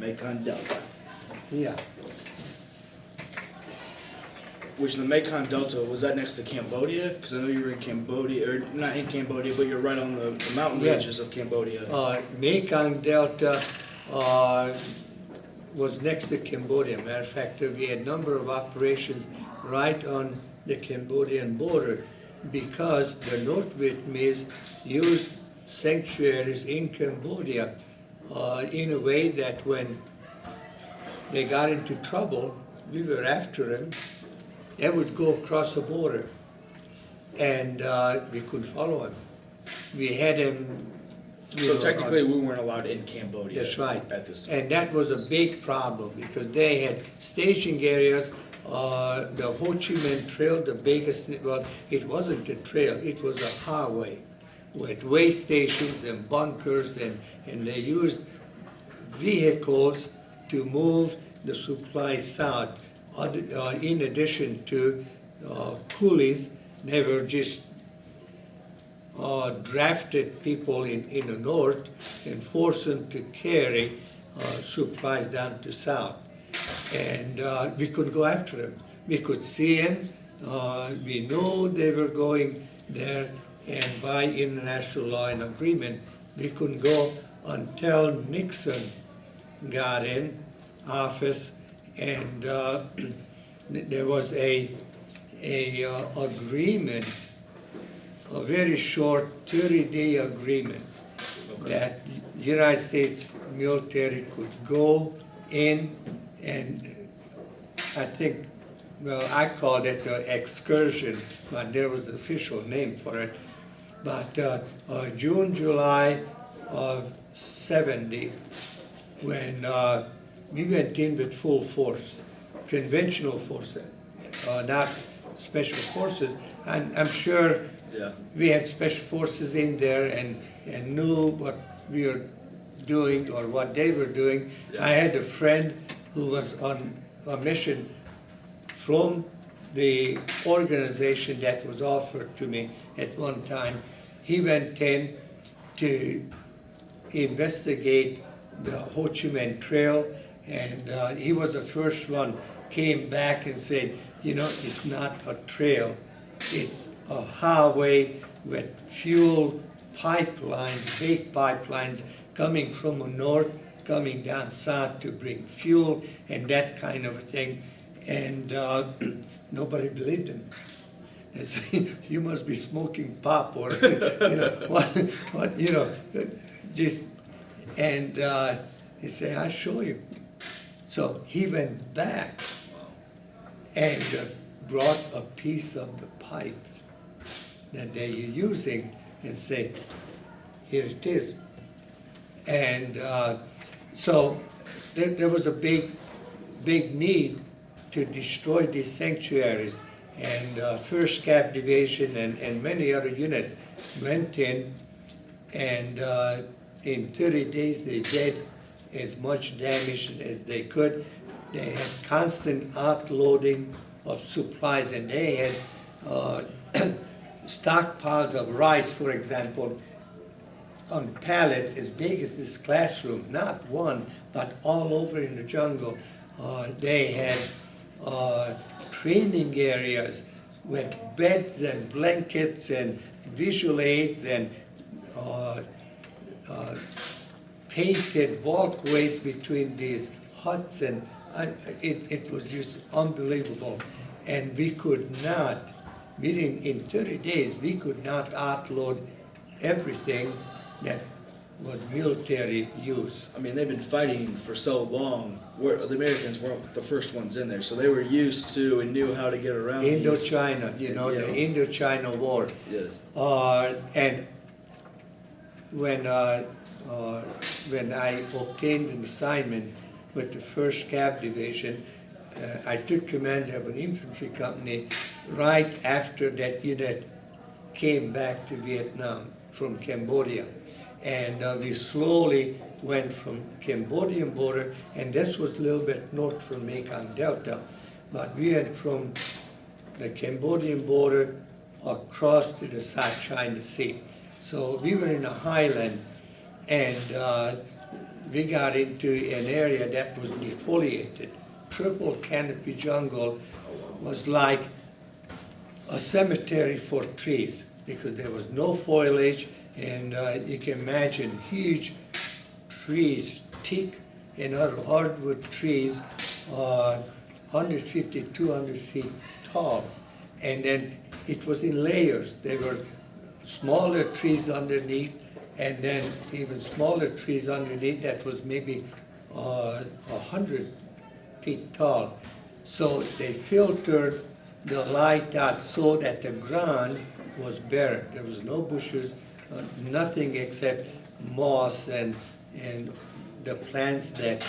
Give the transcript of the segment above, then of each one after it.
Mekong Delta. Yeah. Which the Mekong Delta, was that next to Cambodia? Because I know you were in Cambodia, or not in Cambodia, but you're right on the mountain Yes. ranges of Cambodia. Mekong Delta was next to Cambodia. Matter of fact, we had a number of operations right on the Cambodian border because the North Vietnamese used sanctuaries in Cambodia in a way that when they got into trouble, we were after them. They would go across the border, and we could follow them. We had them. So technically, we weren't allowed in Cambodia. That's right. At this time. And that was a big problem because they had staging areas. The Ho Chi Minh Trail, the biggest, well, it wasn't a trail, it was a highway with way stations and bunkers, and they used vehicles to move the supplies south. In addition to coolies, they were just drafted people in the north and forced them to carry supplies down to south. And we could go after them. We could see them. We knew they were going there, and by international law and agreement, we couldn't go until Nixon got in office, and there was a agreement, a very short 30-day agreement, that United States military could go in, and I think, well, I called it an excursion, but there was an official name for it. But June, July of 70, when we went in with full force, conventional forces, not special forces. And I'm sure we had special forces in there and knew what we were doing or what they were doing. I had a friend who was on a mission from the organization that was offered to me at one time. He went in to investigate the Ho Chi Minh Trail, and he was the first one, came back and said, you know, it's not a trail, it's a highway with fuel pipelines, big pipelines coming from the north, coming down south to bring fuel and that kind of a thing. And nobody believed him. They say, you must be smoking pop or, you know, what, you know, just, and he said, I'll show you. So he went back and brought a piece of the pipe that they were using and said, here it is. And so there was a big need to destroy these sanctuaries. And 1st Cap Division and many other units went in, and in 30 days they did as much damage as they could. They had constant outloading of supplies, and they had stockpiles of rice, for example, on pallets as big as this classroom, not one, but all over in the jungle. They had training areas with beds and blankets and visual aids and painted walkways between these huts, and it was just unbelievable. And we could not, in 30 days, we could not outload everything that was military use. I mean, they've been fighting for so long. The Americans weren't the first ones in there, so they were used to and knew how to get around Indochina, the Indochina War. Yes. And when I obtained an assignment with the 1st Cap Division, I took command of an infantry company right after that unit came back to Vietnam from Cambodia. And we slowly went from Cambodian border, and this was a little bit north from Mekong Delta, but we went from the Cambodian border across to the South China Sea. So we were in a highland, and we got into an area that was defoliated. Triple canopy jungle was like a cemetery for trees because there was no foliage, and you can imagine huge trees, teak and other hardwood trees, 150, 200 feet tall. And then it was in layers. There were smaller trees underneath, and then even smaller trees underneath that was maybe 100 feet tall. So they filtered the light out so that the ground was barren. There was no bushes, nothing except moss and the plants that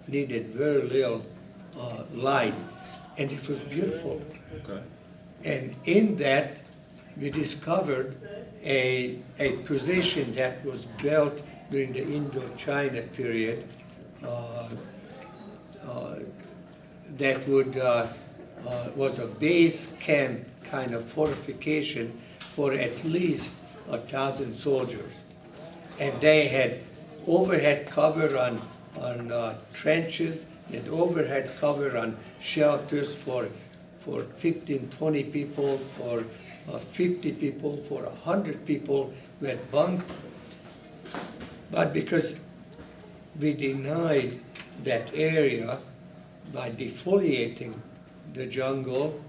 needed very little light. And it was beautiful. Okay. And in that, we discovered a position that was built during the Indochina period that was a base camp kind of fortification for at least 1,000 soldiers. And they had overhead cover on trenches, and overhead cover on shelters for 15, 20 people, for 50 people, for 100 people who had bunks. But because we denied that area by defoliating the jungle,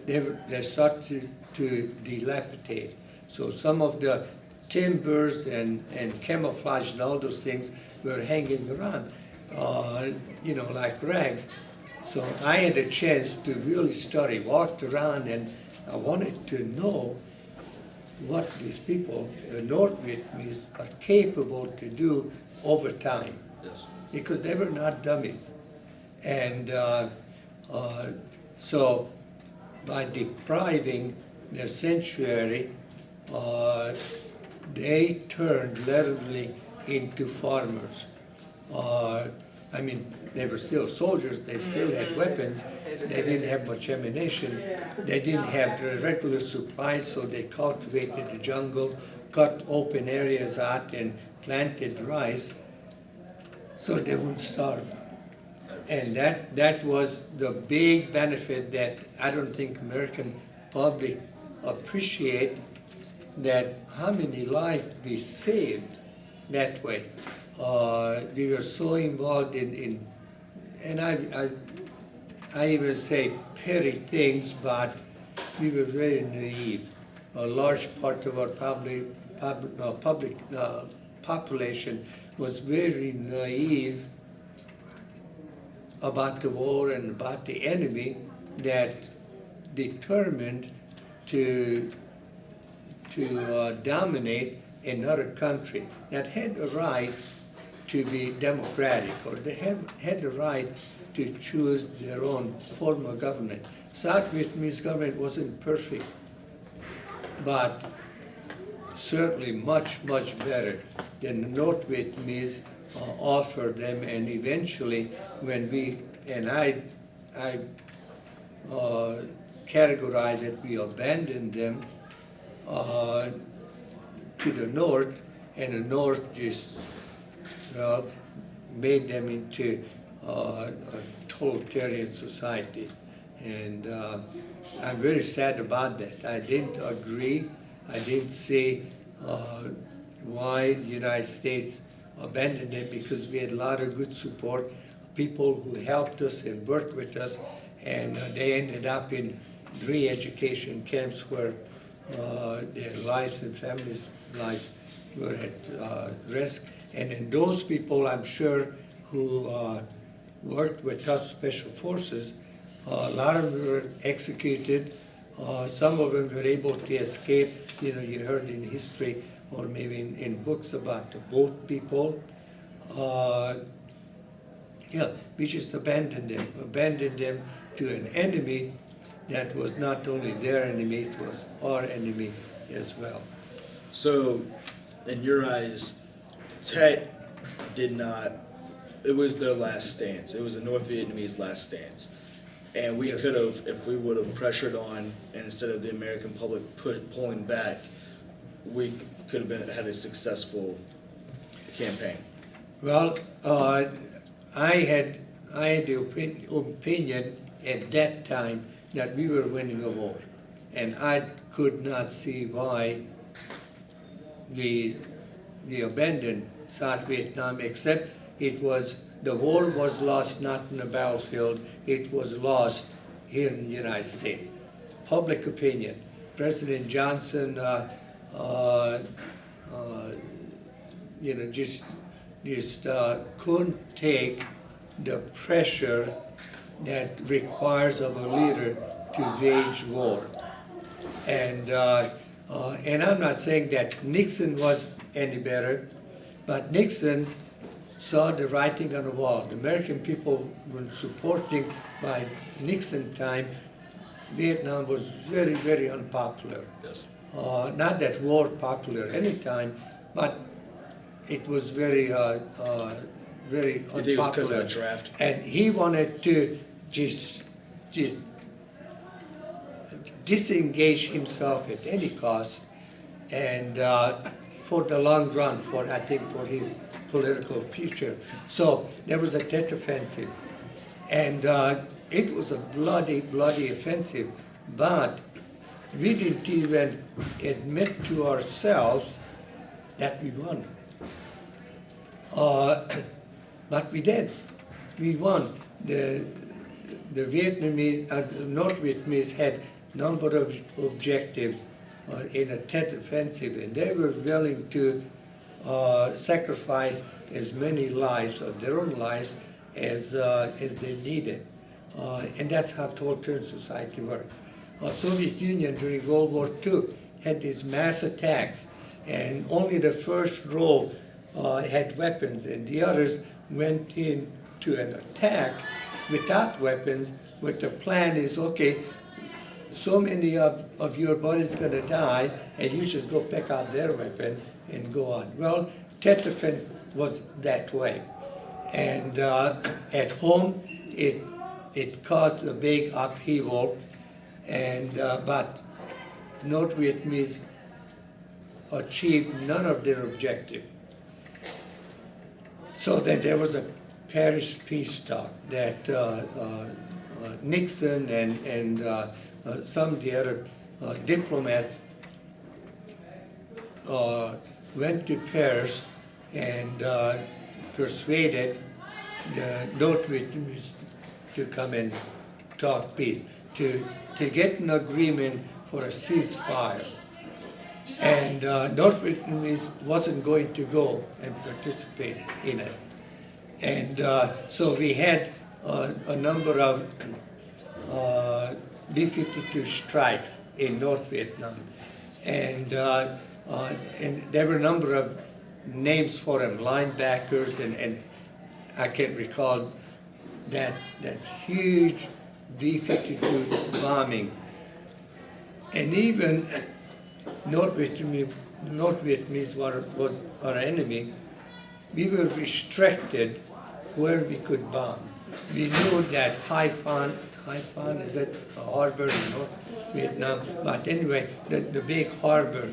they started to dilapidate. So some of the timbers and camouflage and all those things were hanging around, like rags. So I had a chance to really study, walked around, and I wanted to know what these people, the North Vietnamese, are capable to do over time. Yes. Because they were not dummies. And so by depriving their sanctuary, they turned literally into farmers. They were still soldiers, they still had weapons, they didn't have much ammunition, they didn't have the regular supplies, so they cultivated the jungle, cut open areas out and planted rice so they wouldn't starve. And that was the big benefit that I don't think American public appreciate, that how many lives we saved that way. We were so involved in and I even say petty things, but we were very naive. A large part of our population was very naive about the war and about the enemy, that determined to dominate another country, that had the right to be democratic, or they had the right to choose their own form of government. South Vietnamese government wasn't perfect, but certainly much, much better than the North Vietnamese offered them. And eventually, when I categorize it, we abandoned them to the North, and the North just made them into a totalitarian society. And I'm very sad about that. I didn't agree. I didn't see why the United States abandoned it, because we had a lot of good support, people who helped us and worked with us, and they ended up in re-education camps where their lives and families' lives were at risk. And in those people, I'm sure, who worked with us special forces, a lot of them were executed. Some of them were able to escape. You heard in history or maybe in books about the boat people. We just abandoned them to an enemy that was not only their enemy, it was our enemy as well. So, in your eyes, Tet did not, it was their last stance. It was the North Vietnamese last stance. And we could have, if we would have pressured on, and instead of the American public pulling back, we could have had a successful campaign. Well, I had the opinion at that time that we were winning a war, and I could not see why we abandoned South Vietnam, except the war was lost not in the battlefield, it was lost here in the United States. Public opinion. President Johnson, just couldn't take the pressure that requires of a leader to wage war. And I'm not saying that Nixon was any better, but Nixon saw the writing on the wall. The American people were supporting by Nixon time. Vietnam was very, very unpopular. Yes. Not that war popular any time, but it was very, very You think it was because of unpopular. the draft? And he wanted to just disengage himself at any cost, and for the long run, for his political future. So there was a Tet Offensive, and it was a bloody, bloody offensive, but we didn't even admit to ourselves that we won. But we did. We won. The Vietnamese, North Vietnamese had number of objectives in a Tet Offensive, and they were willing to sacrifice as many lives of their own lives as they needed. And that's how totalitarian society works. Soviet Union during World War II had these mass attacks, and only the first row had weapons, and the others went in to an attack without weapons, but the plan is, okay, so many of your body's gonna die, and you just go pick out their weapon and go on. Well, Tet Offensive was that way. And at home, it caused a big upheaval, and but North Vietnamese achieved none of their objective. So then there was a Paris peace talk that Nixon and some of the other diplomats went to Paris and persuaded the North Vietnamese to come and talk peace, to get an agreement for a ceasefire. And North Vietnamese wasn't going to go and participate in it. And so we had a number of B-52 strikes in North Vietnam. And there were a number of names for them, linebackers, and I can't recall that huge B-52 bombing. And even North Vietnamese was our enemy. We were restricted where we could bomb. We knew that Haiphong, is it a harbor in North Vietnam? But anyway, the big harbor,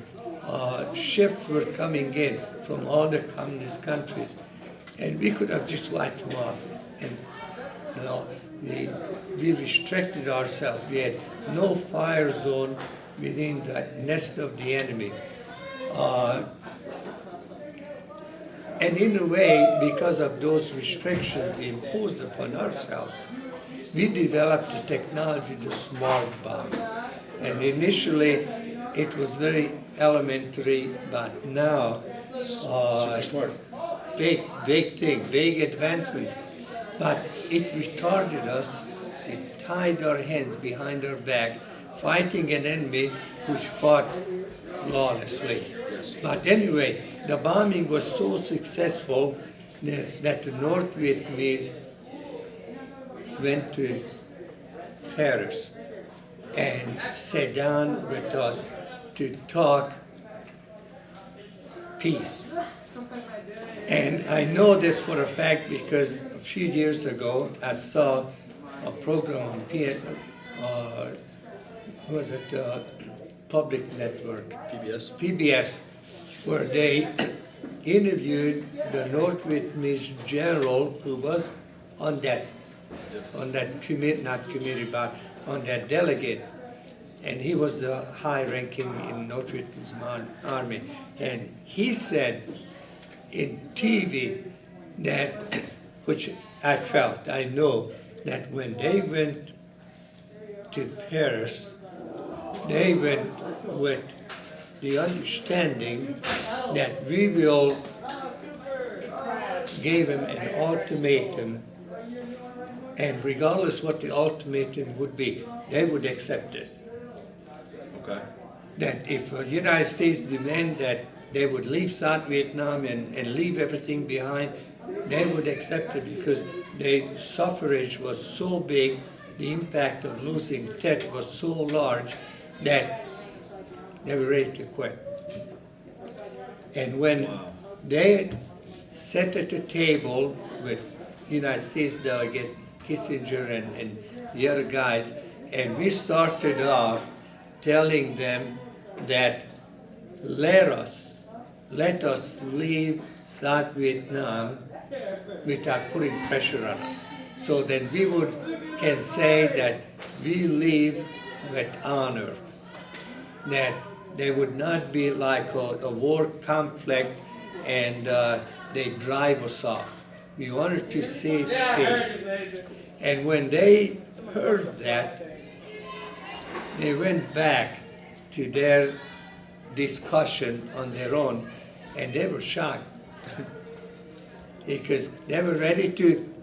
ships were coming in from all the communist countries, and we could have just wiped them off. And we restricted ourselves. We had no fire zone within the nest of the enemy. And in a way, because of those restrictions we imposed upon ourselves, we developed the technology, the smart bomb. And initially, it was very elementary, but now, Super smart. big thing, big advancement. But it retarded us, it tied our hands behind our back, fighting an enemy which fought lawlessly. But anyway, the bombing was so successful that the North Vietnamese went to Paris and sat down with us to talk peace. And I know this for a fact because a few years ago I saw a program on Public Network, PBS. PBS, where they interviewed the North Vietnamese general who was on that committee, not committee, but on that delegate. And he was the high ranking in North Vietnamese army. And he said in TV that, which I know, that when they went to Paris, they went with the understanding that we will give him an ultimatum, and regardless what the ultimatum would be, they would accept it. Okay. That if the United States demand that they would leave South Vietnam and leave everything behind, they would accept it because the suffrage was so big, the impact of losing Tet was so large that they were ready to quit. And when they sat at the table with United States delegate Kissinger and the other guys, and we started off telling them that let us leave South Vietnam without putting pressure on us, so that we can say that we leave with honor, that there would not be like a war conflict and they drive us off. We wanted to save face. And when they heard that, they went back to their discussion on their own, and they were shocked because they were ready to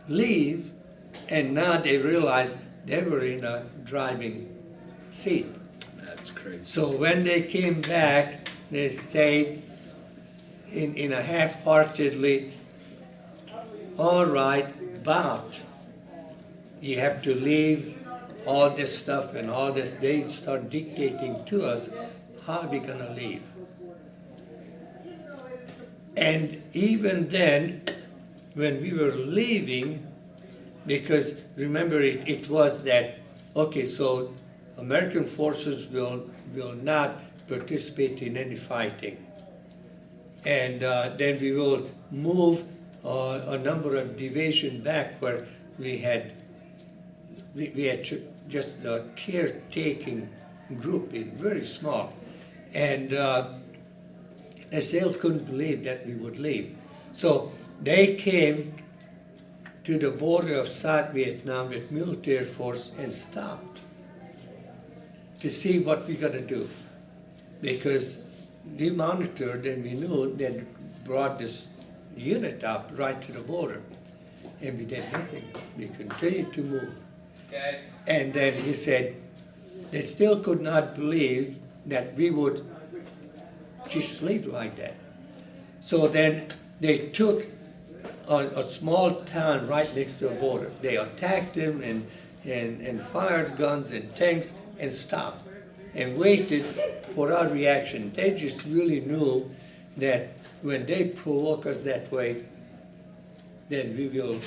leave, and now they realized they were in a driving seat. That's crazy. So when they came back, they said in a half-heartedly, all right, but you have to leave all this stuff and all this. They start dictating to us how we're going to leave. And even then, when we were leaving, because remember it was that, okay, so American forces will not participate in any fighting. And then we will move a number of divisions back where we had just a caretaking group, in very small. And they still couldn't believe that we would leave. So they came to the border of South Vietnam with military force and stopped to see what we're going to do. Because we monitored and we knew they brought this unit up right to the border. And we did nothing. We continued to move. Okay. And then he said, they still could not believe that we would just leave like that. So then they took a small town right next to the border. They attacked them and fired guns and tanks and stopped and waited for our reaction. They just really knew that when they provoke us that way, then we will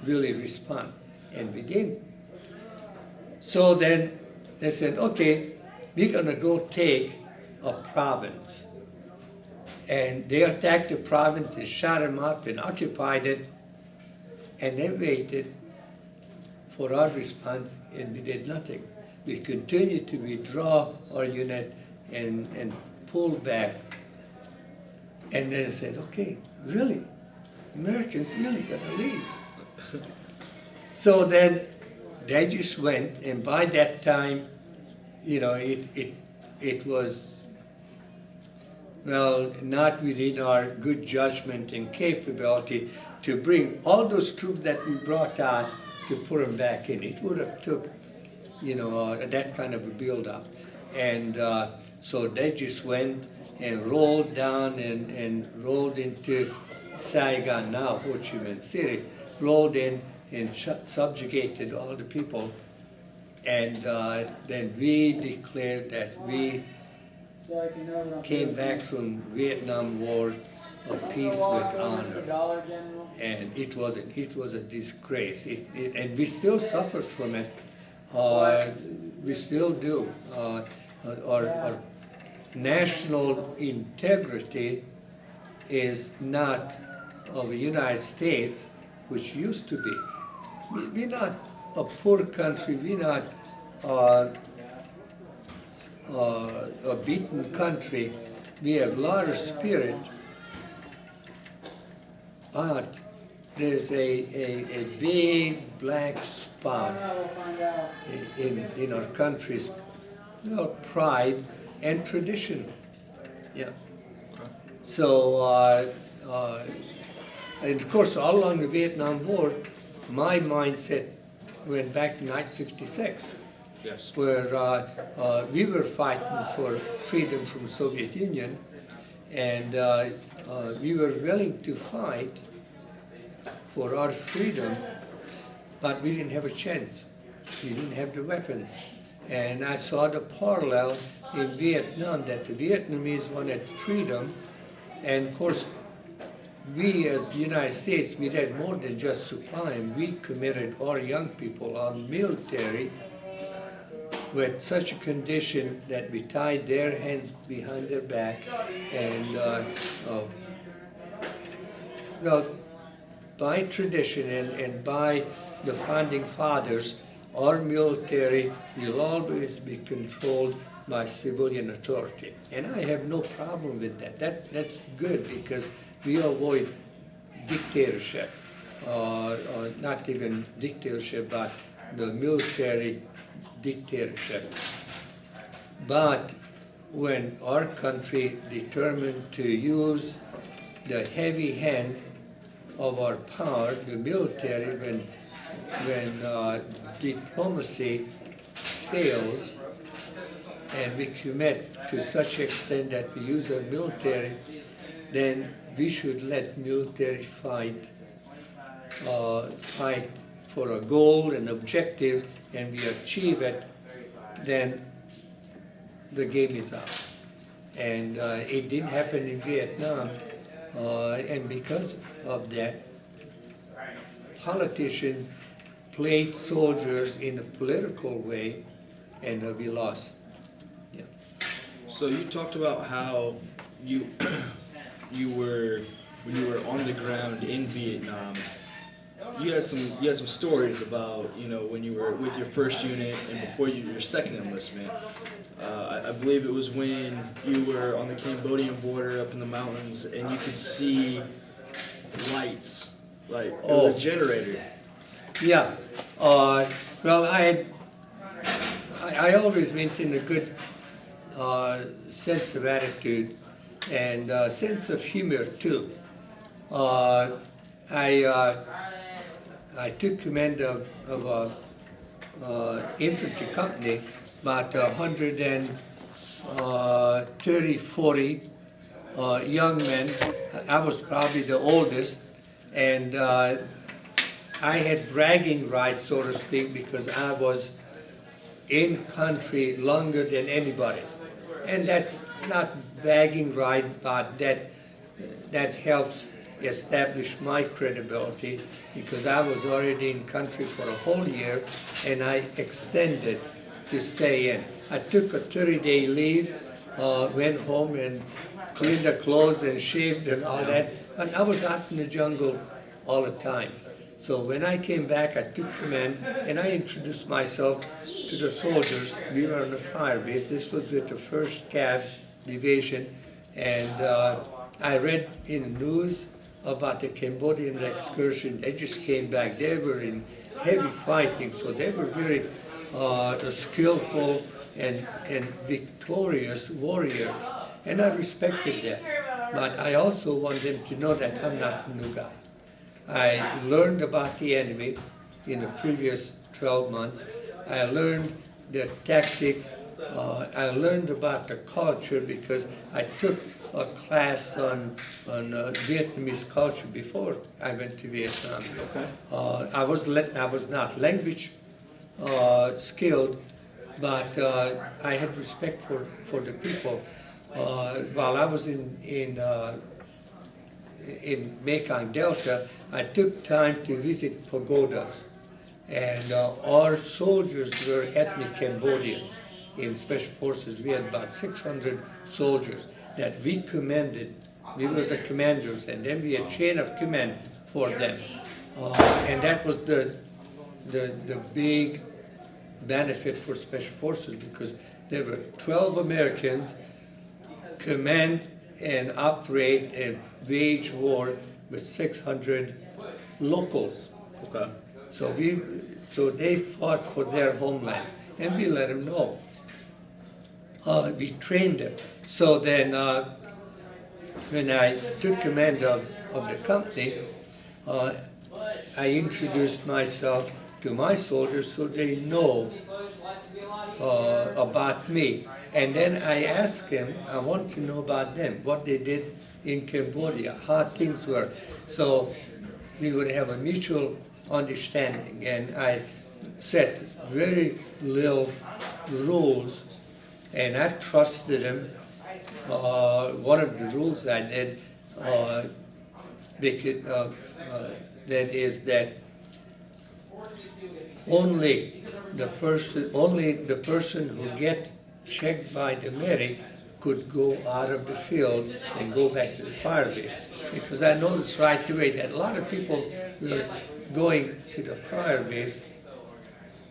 really respond. And we didn't. So then they said, okay, we're going to go take a province. And they attacked the province and shot them up and occupied it. And they waited for our response, and we did nothing. We continued to withdraw our unit and pull back. And then they said, okay, really? Americans really gonna leave? So then they just went, and by that time, you know, it was, well, not within our good judgment and capability to bring all those troops that we brought out to put them back in. It would have took, you know, that kind of a build-up. And so they just went and rolled down and rolled into Saigon, now Ho Chi Minh City, rolled in and subjugated all the people. And then we declared that we came back from Vietnam War of peace with honor. And it was a disgrace. And we still suffer from it. We still do. Our national integrity is not of the United States, which used to be. We're not a poor country, we're not a beaten country. We have a lot of spirit, but there's a big black spot in our country's pride and tradition. Yeah. So, and of course, all along the Vietnam War, my mindset went back to 1956. Yes. Where we were fighting for freedom from the Soviet Union, and we were willing to fight for our freedom, but we didn't have a chance. We didn't have the weapons. And I saw the parallel in Vietnam, that the Vietnamese wanted freedom, and of course, we as the United States, we had more than just supply, and we committed our young people on military with such a condition that we tied their hands behind their back, and well, by tradition and by the founding fathers, our military will always be controlled by civilian authority. And I have no problem with that. That's good, because we avoid dictatorship, not even dictatorship, but the military dictatorship. But when our country determined to use the heavy hand of our power, the military, when diplomacy fails and we commit to such extent that we use our military, then we should let military fight for a goal, an objective, and we achieve it, then the game is up. And it didn't happen in Vietnam, and because of that, politicians played soldiers in a political way, and we lost. Yeah. So you talked about how you were, when you were on the ground in Vietnam, you had some stories about, when you were with your first unit and before your second enlistment. I believe it was when you were on the Cambodian border up in the mountains and you could see lights, like it was a generator. Yeah. Well, I always maintained a good sense of attitude and sense of humor too. I took command of a infantry company, about 130, 40 young men. I was probably the oldest, and I had bragging rights, so to speak, because I was in country longer than anybody. And that's not bragging right, but that helps establish my credibility, because I was already in country for a whole year and I extended to stay in. I took a 30-day leave, went home and cleaned the clothes and shaved and all that, and I was out in the jungle all the time. So when I came back, I took command and I introduced myself to the soldiers. We were on a fire base. This was with the 1st Cav Division, and I read in the news about the Cambodian excursion. They just came back. They were in heavy fighting, so they were very skillful and victorious warriors, and I respected that. But I also want them to know that I'm not a new guy. I learned about the enemy in the previous 12 months. I learned their tactics. I learned about the culture because I took a class on Vietnamese culture before I went to Vietnam. I was not language skilled, but I had respect for the people. While I was in Mekong Delta, I took time to visit pagodas, and our soldiers were ethnic Cambodians. In Special Forces, we had about 600 soldiers that we commanded We were the commanders, and then we had chain of command for them. And that was the big benefit for Special Forces, because there were 12 Americans command and operate and wage war with 600 locals. Okay. So they fought for their homeland, and we let them know. We trained them. So then, when I took command of the company, I introduced myself to my soldiers so they know about me. And then I asked them, I want to know about them, what they did in Cambodia, how things were. So we would have a mutual understanding, and I set very little rules, and I trusted them. One of the rules I did, because, that is that only the person who get checked by the medic could go out of the field and go back to the fire base. Because I noticed right away that a lot of people were going to the fire base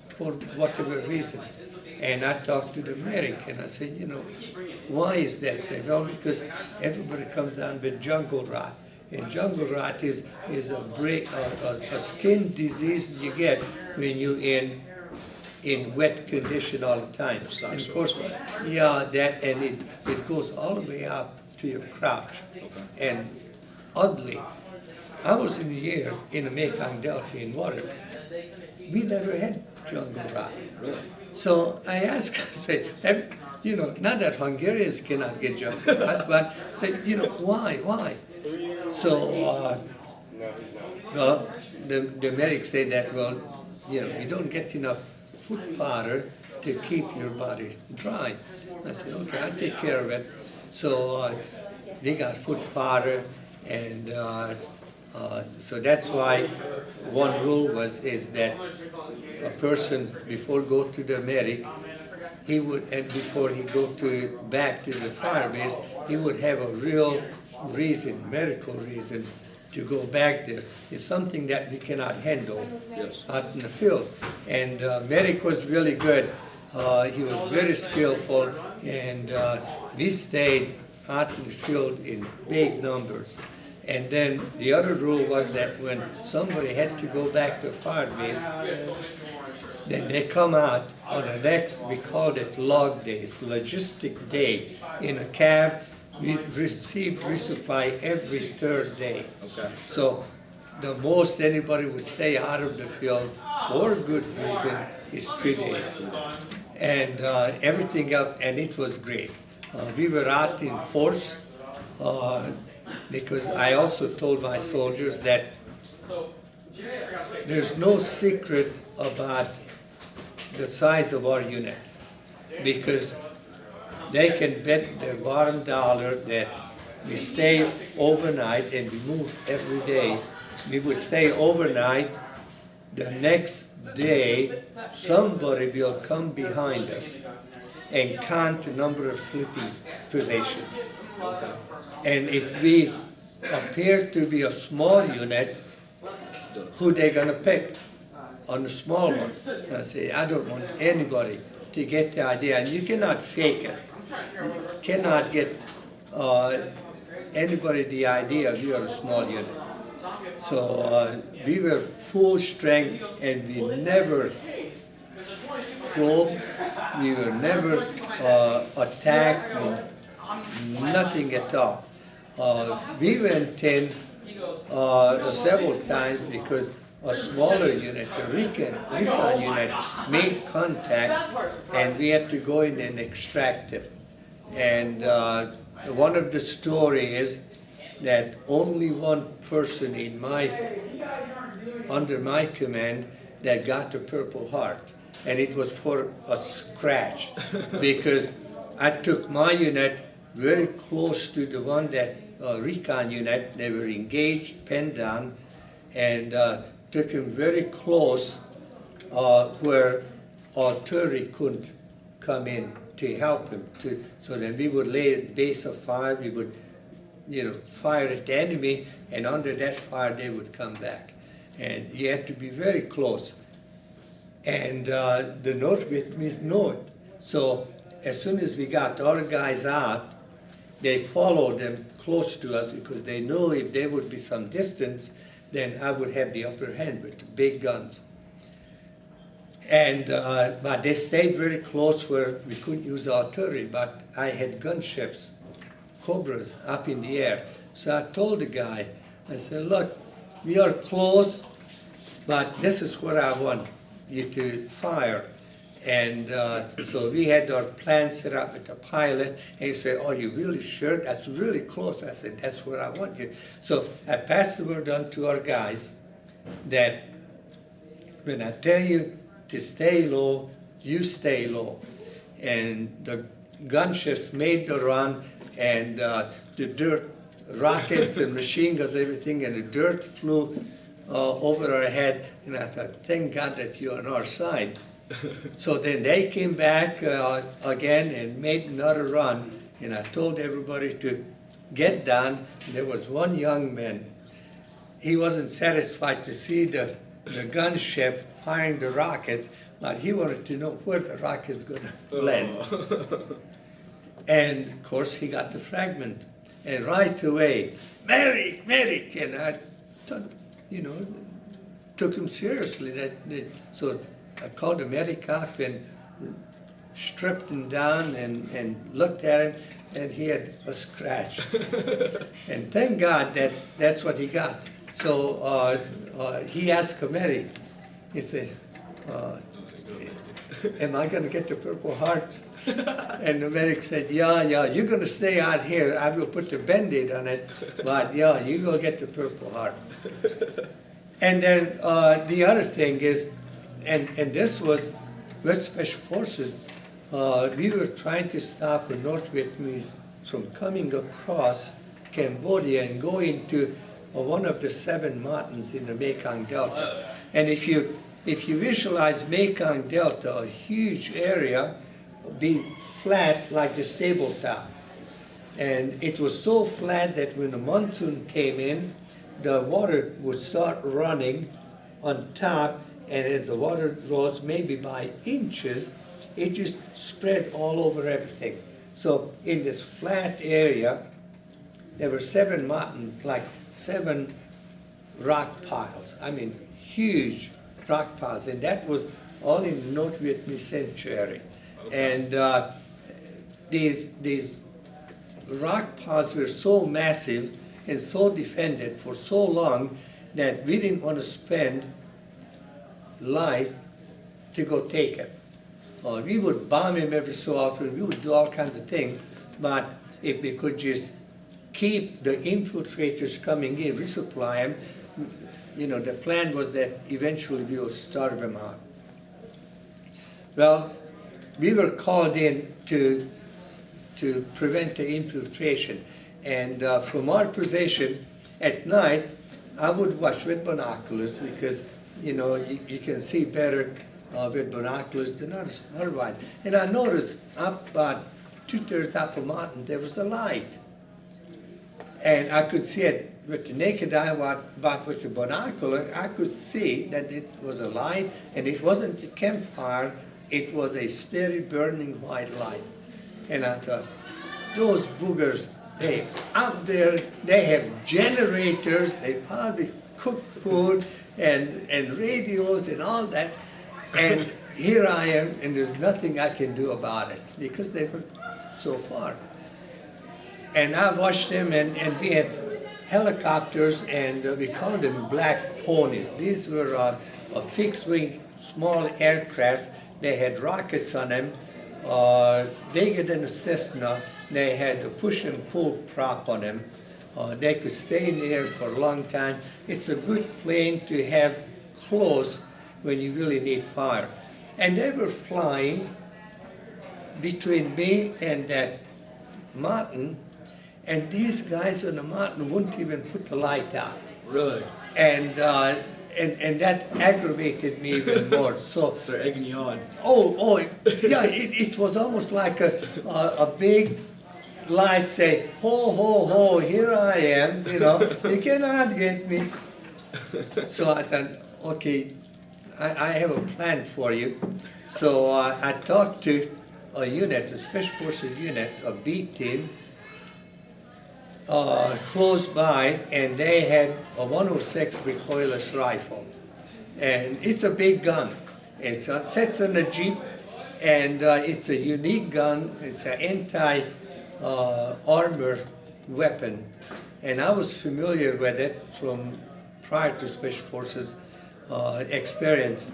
for whatever reason. And I talked to the medic and I said, why is that? I said, well, because everybody comes down with jungle rot. And jungle rot is a skin disease you get when you're in wet condition all the time. And of course, that, and it goes all the way up to your crotch. And oddly, I was in the year in the Mekong Delta in water. We never had jungle rot. Really? So I asked, I said, not that Hungarians cannot get jungle rot, but I said, why? So, the medic said that, you don't get enough foot powder to keep your body dry. I said, okay, I'll take care of it. So they got foot powder, and so that's why one rule is that a person, before go to the medic, he would, and before he go back to the fire base, he would have a real reason, medical reason, to go back there. It's something that we cannot handle out in the field. And medic was really good. He was very skillful, and we stayed out in the field in big numbers. And then the other rule was that when somebody had to go back to fire base, then they come out on the next, we called it log days, logistic day. In a cab, we received resupply every third day. Okay. So the most anybody would stay out of the field for good reason is 3 days. And everything else, and it was great. We were out in force because I also told my soldiers that there's no secret about the size of our unit, because they can bet their bottom dollar that we stay overnight, and we move every day. We would stay overnight. The next day, somebody will come behind us and count the number of sleeping positions. And if we appear to be a small unit, who they gonna pick on the small one? I say, I don't want anybody to get the idea, and you cannot fake it. You cannot get anybody the idea we are a small unit. So we were full strength, and we never crawled, we were never attacked, nothing at all. We went in several times because a smaller unit, the recon unit, made contact, and we had to go in and extract it. And one of the stories is that only one person under my command that got the Purple Heart, and it was for a scratch, because I took my unit very close to the one that recon unit. They were engaged, pinned down, and took him very close where artillery couldn't come in to help him. So then we would lay a base of fire, we would fire at the enemy, and under that fire they would come back. And you had to be very close. And the North Vietnamese know it. So as soon as we got our guys out, they followed them close to us because they knew if there would be some distance, then I would have the upper hand with the big guns. And but they stayed very close where we couldn't use artillery, but I had gunships, Cobras, up in the air. So I told the guy, I said, look, we are close, but this is where I want you to fire. And so we had our plan set up with the pilot, and he said, oh, you really sure? That's really close. I said, that's where I want you. So I passed the word on to our guys that when I tell you to stay low, you stay low. And the gunships made the run, and the dirt, rockets and machine guns, everything, and the dirt flew over our head. And I thought, thank God that you're on our side. So then they came back again and made another run, and I told everybody to get down. And there was one young man. He wasn't satisfied to see the gunship firing the rockets, but he wanted to know where the rocket's going to land. And of course he got the fragment, and right away, medic, and I thought, took him seriously. So I called the medic up and stripped him down and looked at him, and he had a scratch. And thank God that's what he got. So he asked the medic, he said, am I going to get the Purple Heart? And the medic said, yeah, you're going to stay out here. I will put the Band-Aid on it, but yeah, you will get the Purple Heart. And then the other thing is, and this was with Special Forces, we were trying to stop the North Vietnamese from coming across Cambodia and going to one of the 7 mountains in the Mekong Delta. And if you visualize Mekong Delta, a huge area, be flat like the stable top. And it was so flat that when the monsoon came in, the water would start running on top, and as the water rose maybe by inches, it just spread all over everything. So in this flat area, there were 7 mountains, like 7 rock piles. I mean, huge rock piles, and that was all in the North Vietnamese sanctuary. And these rock piles were so massive and so defended for so long that we didn't want to spend life to go take it. We would bomb him every so often, we would do all kinds of things, but if we could just keep the infiltrators coming in, resupply them, the plan was that eventually we will starve them out. Well, we were called in to prevent the infiltration. And from our position, at night, I would watch with binoculars because, you can see better with binoculars than otherwise. And I noticed up about 2/3 up a mountain, there was a light. And I could see it with the naked eye, but with the binocular, I could see that it was a light, and it wasn't a campfire, it was a steady burning white light. And I thought, those boogers, up there, they have generators, they probably cook food and radios and all that. And here I am, and there's nothing I can do about it because they were so far. And I watched them, and we had helicopters, and we called them black ponies. These were a fixed-wing small aircraft. They had rockets on them, bigger than a Cessna. They had a push and pull prop on them. They could stay in the air for a long time. It's a good plane to have close when you really need fire. And they were flying between me and that mountain, and these guys on the mountain wouldn't even put the light out. Really? And that aggravated me even more. So they're egging you on. Yeah, it was almost like a big light say, ho, ho, ho, here I am, you know, you cannot get me. So I thought, okay, I have a plan for you. So I talked to a unit, a Special Forces unit, a B team, close by, and they had a 106 recoilless rifle. And it's a big gun. It sits in a Jeep, and it's a unique gun. It's an anti-armor weapon. And I was familiar with it from prior to Special Forces experience.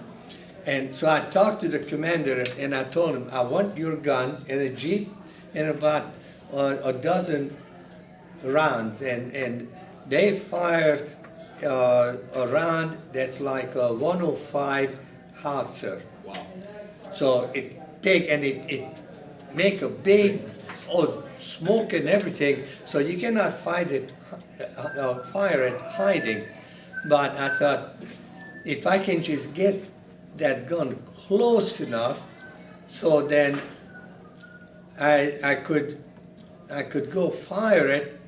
And so I talked to the commander, and I told him, I want your gun and a Jeep and about a dozen rounds. And they fire a round that's like a 105 howitzer. Wow. So it big, and it make a big smoke and everything. So you cannot fire it hiding. But I thought, if I can just get that gun close enough, so then I could go fire it,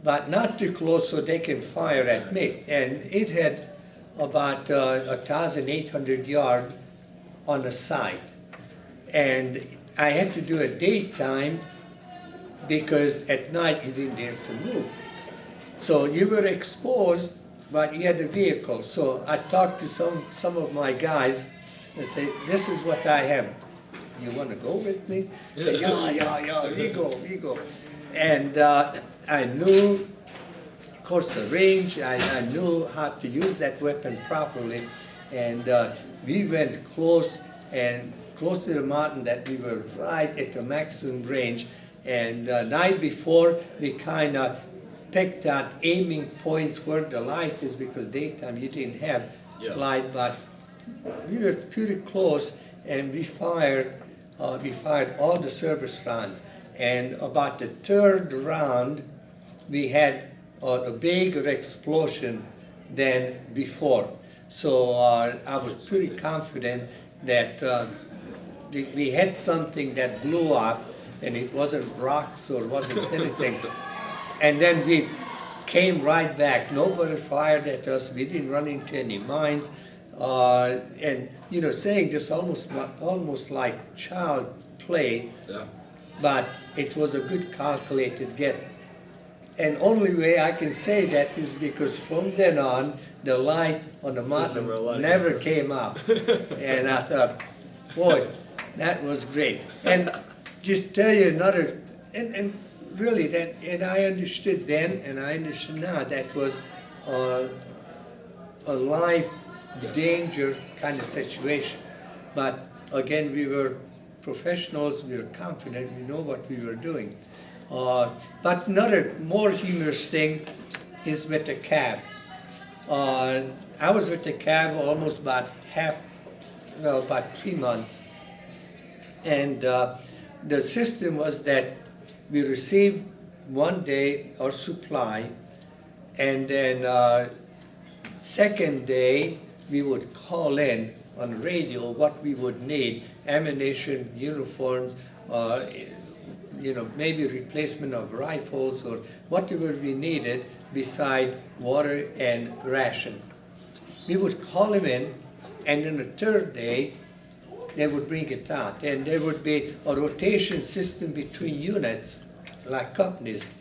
but not too close so they can fire at me. And it had about 1,800 yards on the side. And I had to do it daytime because at night you didn't dare to move. So you were exposed, but you had a vehicle. So I talked to some of my guys and say, this is what I have. You want to go with me? Yeah, we go. And I knew, of course, the range. I knew how to use that weapon properly. And we went close to the mountain that we were right at the maximum range. And the night before, we kind of picked out aiming points where the light is, because daytime you didn't have light, but we were pretty close, and we fired all the service rounds. And about the third round, we had a bigger explosion than before. So I was pretty confident that we had something that blew up, and it wasn't rocks or wasn't anything. And then we came right back. Nobody fired at us. We didn't run into any mines. And saying just almost like child play. Yeah. But it was a good calculated guess. And only way I can say that is because from then on, the light on the mountain never came up. And I thought, boy, that was great. And just tell you another, and really that, and I understood then, and I understand now, that was a life danger kind of situation. But again, we were professionals, we were confident, we know what we were doing. But another more humorous thing is with the cab. I was with the cab almost about about 3 months. And the system was that we received one day our supply, and then second day we would call in on radio what we would need: ammunition, uniforms, maybe replacement of rifles or whatever we needed beside water and ration. We would call them in, and then the third day they would bring it out. And there would be a rotation system between units, like companies.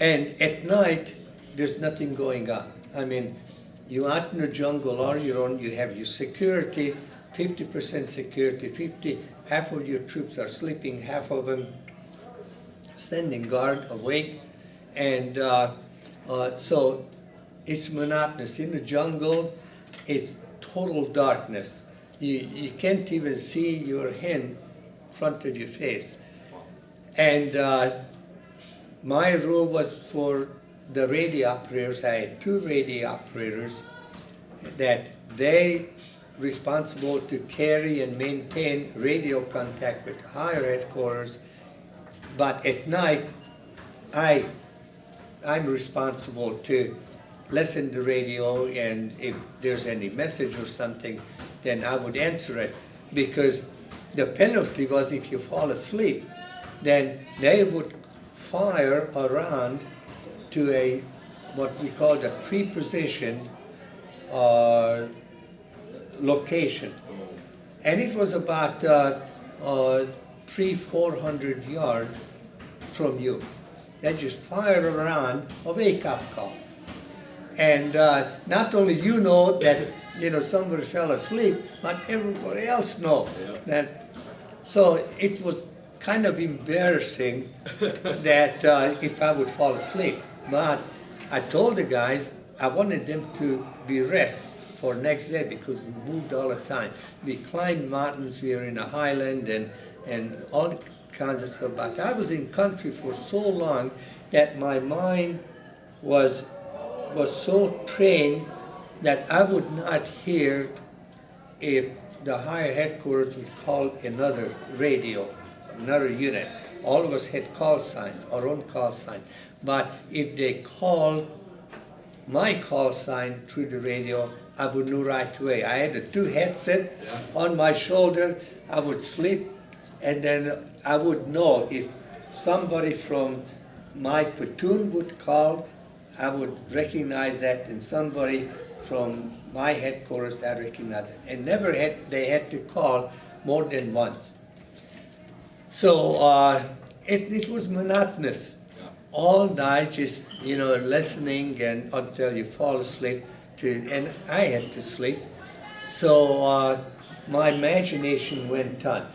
And at night, there's nothing going on. I mean, you're out in the jungle on your own, you have your security, 50% security, half of your troops are sleeping, half of them standing guard, awake. And so it's monotonous. In the jungle, it's total darkness. You can't even see your hand in front of your face. And my rule was for the radio operators. I had 2 radio operators that they responsible to carry and maintain radio contact with higher headquarters. But at night, I'm responsible to listen to the radio, and if there's any message or something, then I would answer it, because the penalty was if you fall asleep, then they would fire around to a what we called a prepositioned location, and it was about 300-400 yards from you. They just fire around a wake-up call, and not only you know that somebody fell asleep, but everybody else know that. So it was kind of embarrassing that if I would fall asleep, but I told the guys I wanted them to be rest for next day because we moved all the time. We climbed mountains, we were in a highland and all kinds of stuff. But I was in country for so long that my mind was so trained that I would not hear if the higher headquarters would call another radio, another unit. All of us had call signs, our own call sign. But if they called my call sign through the radio, I would know right away. I had the two headsets on my shoulder. I would sleep, and then I would know if somebody from my platoon would call, I would recognize that, and somebody from my headquarters, I recognize it. And never they had to call more than once. So it was monotonous. All night, just listening and until you fall asleep. And I had to sleep. So my imagination went on.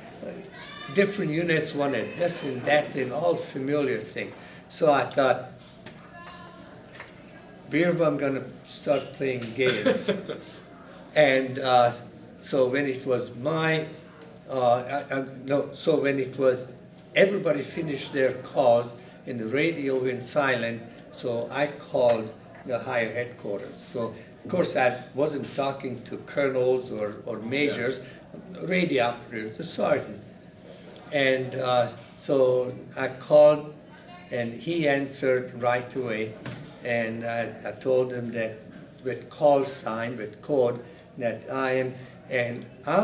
Different units wanted this and that and all familiar things. So I thought, Bierbaum gonna start playing games. And so when it was when it was everybody finished their calls and the radio went silent, so I called the higher headquarters. So of course I wasn't talking to colonels or majors, radio operators, the sergeant. And so I called and he answered right away. And I told him that with call sign, with code, that I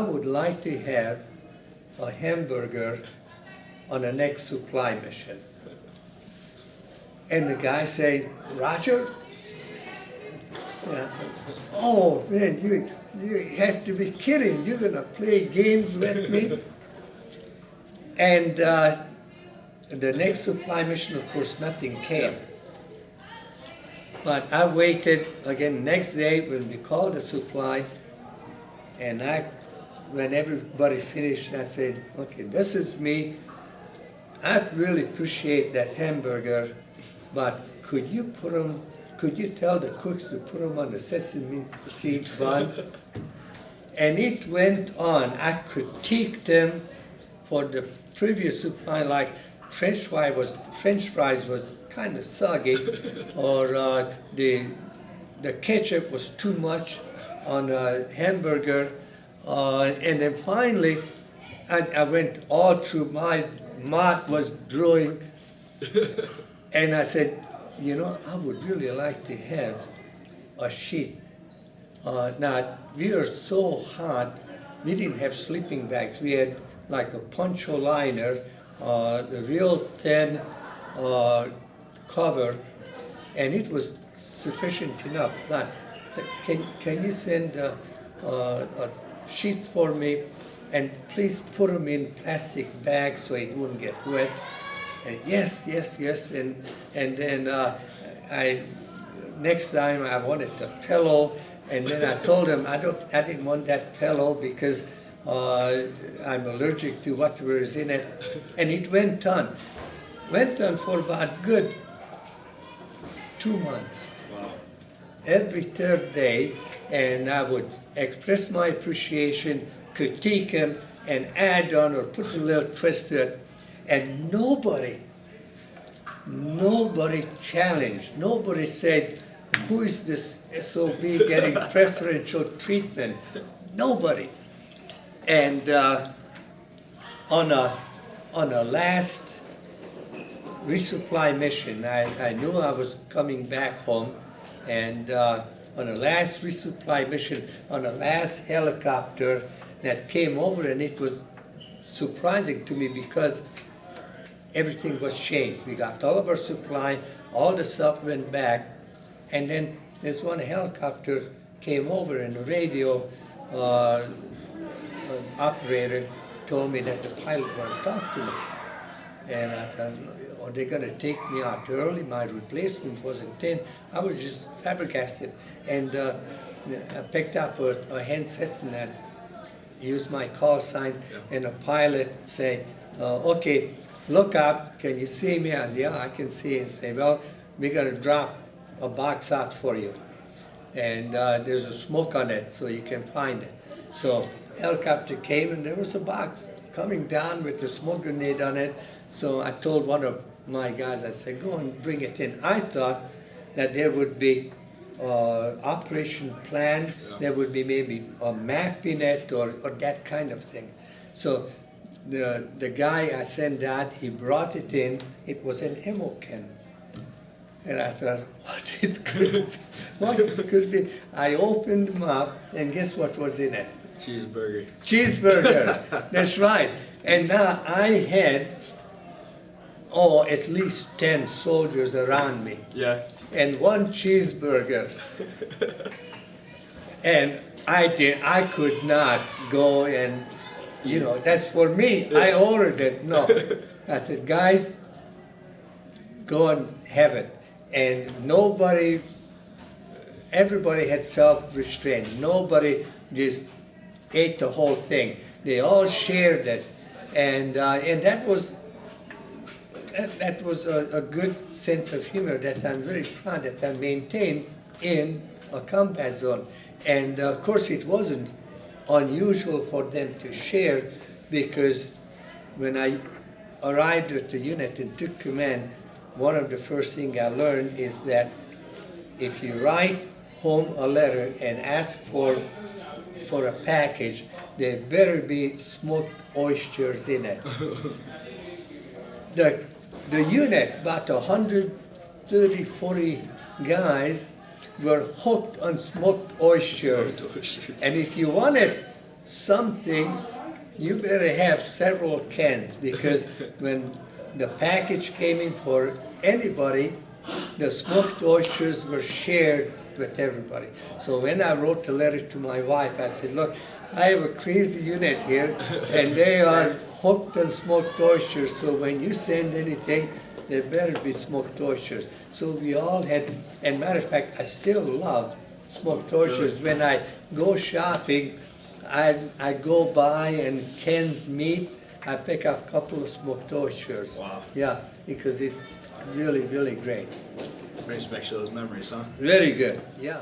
would like to have a hamburger on the next supply mission. And the guy said, Roger? Yeah. Oh man, you have to be kidding. You're gonna play games with me? And the next supply mission, of course, nothing came. But I waited again next day when we called the supply, and when everybody finished, I said, okay, this is me. I really appreciate that hamburger, but could you tell the cooks to put them on the sesame seed buns? And it went on. I critiqued them for the previous supply, like French fries was kind of soggy, or the ketchup was too much on a hamburger, and then finally I went all through, my mouth was drawing, and I said, I would really like to have a sheet. Now, we were so hot, we didn't have sleeping bags. We had like a poncho liner, the real thin cover, and it was sufficient enough. But so can you send a sheet for me, and please put them in plastic bags so it wouldn't get wet? And yes, and then next time I wanted a pillow, and then I told him I didn't want that pillow because I'm allergic to whatever is in it, and it went on for about good 2 months. Wow. Every third day, and I would express my appreciation, critique him, and add on or put a little twist to it, and nobody challenged, nobody said, who is this SOB getting preferential treatment? Nobody. And on a last resupply mission, I knew I was coming back home, and on a last resupply mission, on a last helicopter that came over, and it was surprising to me because everything was changed. We got all of our supply, all the stuff went back, and then this one helicopter came over and the radio operator told me that the pilot wanted to talk to me. And I thought, are they going to take me out early? My replacement was in 10. I was just flabbergasted. And I picked up a handset and I used my call sign, and the pilot say, okay, look up, can you see me? I said, yeah, I can see. And say, well, we're going to drop a box out for you. And there's a smoke on it, so you can find it. So helicopter came and there was a box coming down with a smoke grenade on it. So I told one of my guys, I said, go and bring it in. I thought that there would be operation plan, there would be maybe a map in it or that kind of thing. So the guy I sent out, he brought it in, it was an ammo can. And I thought, what could be? I opened them up, and guess what was in it? Cheeseburger. Cheeseburger, that's right. And now I had, at least 10 soldiers around me. Yeah. And one cheeseburger. And I could not go and, that's for me. I ordered it. No. I said, guys, go and have it. And everybody had self-restraint. Nobody just ate the whole thing. They all shared it. And that was a good sense of humor that I'm very proud that I maintained in a combat zone. And of course it wasn't unusual for them to share, because when I arrived at the unit and took command, one of the first things I learned is that if you write home a letter and ask for a package, there better be smoked oysters in it. The unit, about 130, 40 guys, were hooked on smoked oysters. And if you wanted something, you better have several cans, because when the package came in for anybody, the smoked oysters were shared with everybody. So when I wrote the letter to my wife, I said, look, I have a crazy unit here, and they are hooked on smoked oysters, so when you send anything, there better be smoked oysters. So we all had, and matter of fact, I still love smoked oysters. When I go shopping, I go buy and canned meat, I pick up a couple of smoked oysters. Wow. Yeah, because it's really, really great. Brings back to those memories, huh? Very good, yeah.